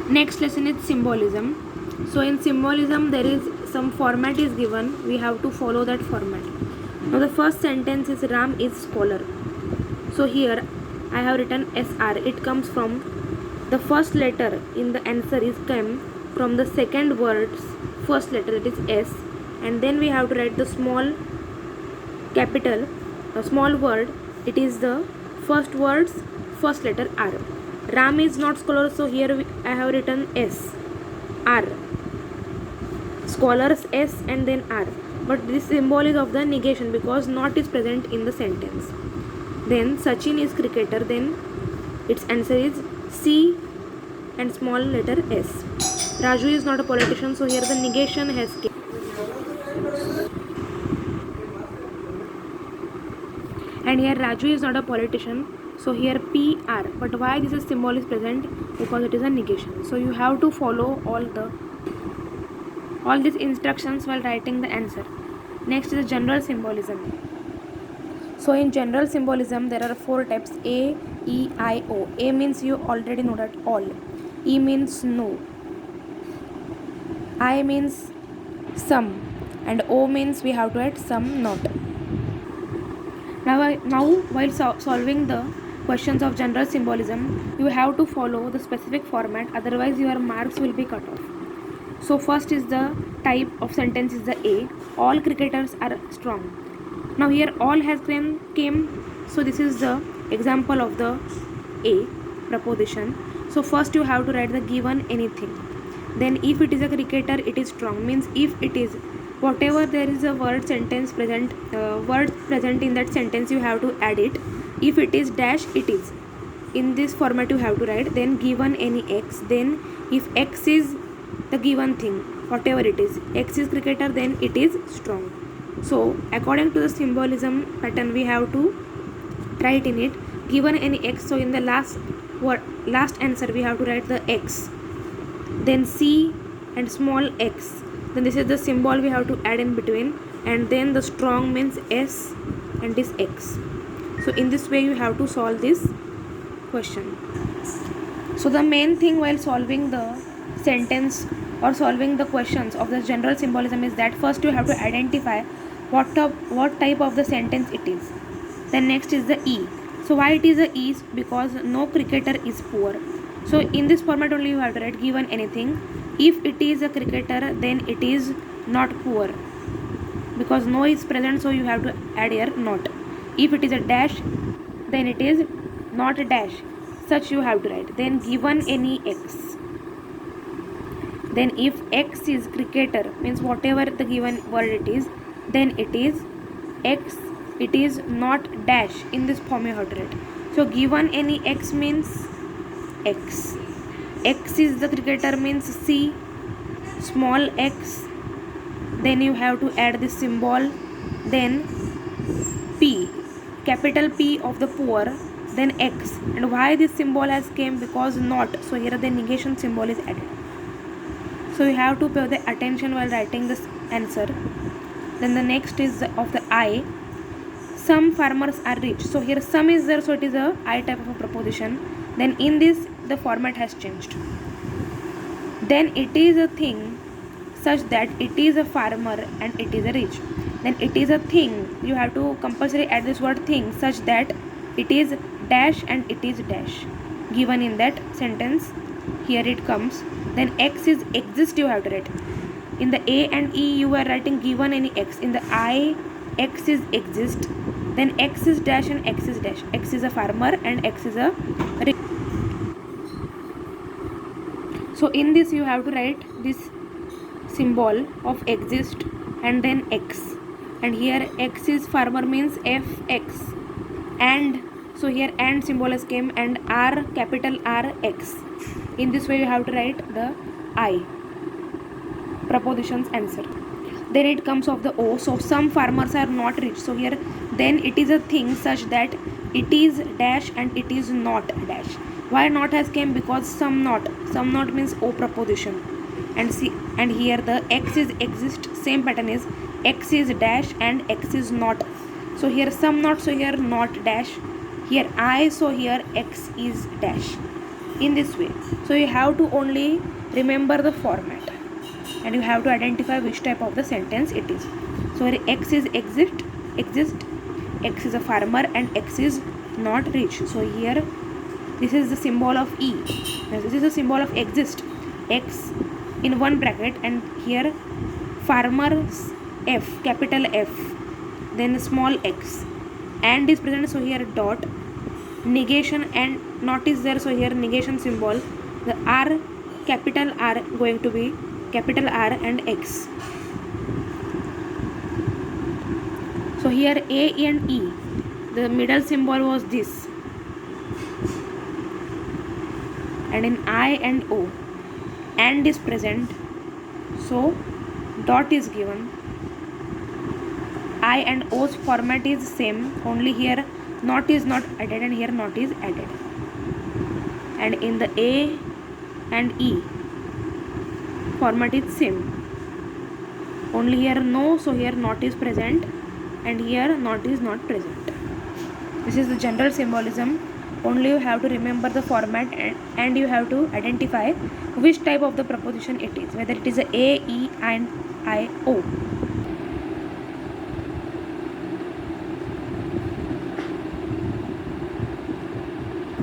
Next lesson is symbolism. So in symbolism there is some format is given, we have to follow that format. Now the first sentence is Ram is scholar. So here I have written SR. It comes from the first letter in the answer is came from the second word's first letter, that is S, and then we have to write the small capital, a small word, it is the first word's first letter R. Ram is not scholar, so here I have written S, R. Scholars S and then R. But this symbol is of the negation because not is present in the sentence. Then Sachin is cricketer, then its answer is C and small letter S. Raju is not a politician, so here the negation has came. And here Raju is not a politician, so here PR. But why this is symbol is present? Because it is a negation. So you have to follow all these instructions while writing the answer. Next is general symbolism. So in general symbolism there are 4 types: A, E, I, O. A means you already know that all. E means no. I means some, and O means we have to add some, not. Now while solving the questions of general symbolism, you have to follow the specific format, otherwise your marks will be cut off. So first is the type of sentence is the A. All cricketers are strong. Now here all has came, so this is the example of the A preposition. So first you have to write the given anything. Then if it is a cricketer, it is strong, means if it is whatever there is a word present in that sentence, you have to add it. If it is dash, it is. In this format you have to write. Then given any X. Then if X is the given thing, whatever it is, X is cricketer, then it is strong. So according to the symbolism pattern, we have to write in it given any X. So in the last answer we have to write the X, then C and small x, then this is the symbol we have to add in between, and then the strong means S and this X. So in this way you have to solve this question. So the main thing while solving the sentence or solving the questions of the general symbolism is that first you have to identify what type of the sentence it is. Then next is the E. So why it is a E? Because no cricketer is poor. So in this format only you have to write given anything. If it is a cricketer, then it is not poor, because no is present, so you have to add here not. If it is a dash, then it is not a dash, such you have to write. Then given any X. Then if X is cricketer, means whatever the given word it is, then it is X, it is not dash. In this form you have to write. So given any X means X. X is the cricketer means C, small x, then you have to add this symbol, then P, capital P of the poor, then X. And why this symbol has came? Because not, so here the negation symbol is added. So you have to pay the attention while writing this answer. Then the next is of the I. Some farmers are rich. So here some is there, so it is a I type of a proposition. Then in this the format has changed. Then it is a thing such that it is a farmer and it is a rich. Then it is a thing, you have to compulsory add this word thing, such that it is dash and it is dash, given in that sentence. Here it comes. Then X is exist, you have to write. In the A and E you are writing given any X. In the I, X is exist, then X is dash and X is dash. X is a farmer and X is a rich. So in this you have to write this symbol of exist and then X, and here X is farmer means FX, and so here and symbol has came, and R, capital R, X. In this way you have to write the I proposition's answer. Then it comes of the O. So some farmers are not rich, so here then it is a thing such that it is dash and it is not dash. Why not has came? Because some not means O preposition, and see, and here the X is exist, same pattern is X is dash and X is not. So here some not, so here not dash, here I, so here X is dash. in this way. So you have to only remember the format and you have to identify which type of the sentence it is. So here X is exist, X is a farmer and X is not rich. So here this is the symbol of E. This is the symbol of exist, X in one bracket, and here farmers F, capital F, then small x, and is present, so here dot, negation and not is there, so here negation symbol, the R, capital R going to be capital R and X. So here A and E, the middle symbol was this, and in I and O, and is present, so dot is given. I and O's format is same, only here not is not added and here not is added. And in the A and E format is same, only here no, so here not is present and here not is not present. This is the general symbolism. Only you have to remember the format and you have to identify which type of the proposition it is, whether it is a, E and I, O.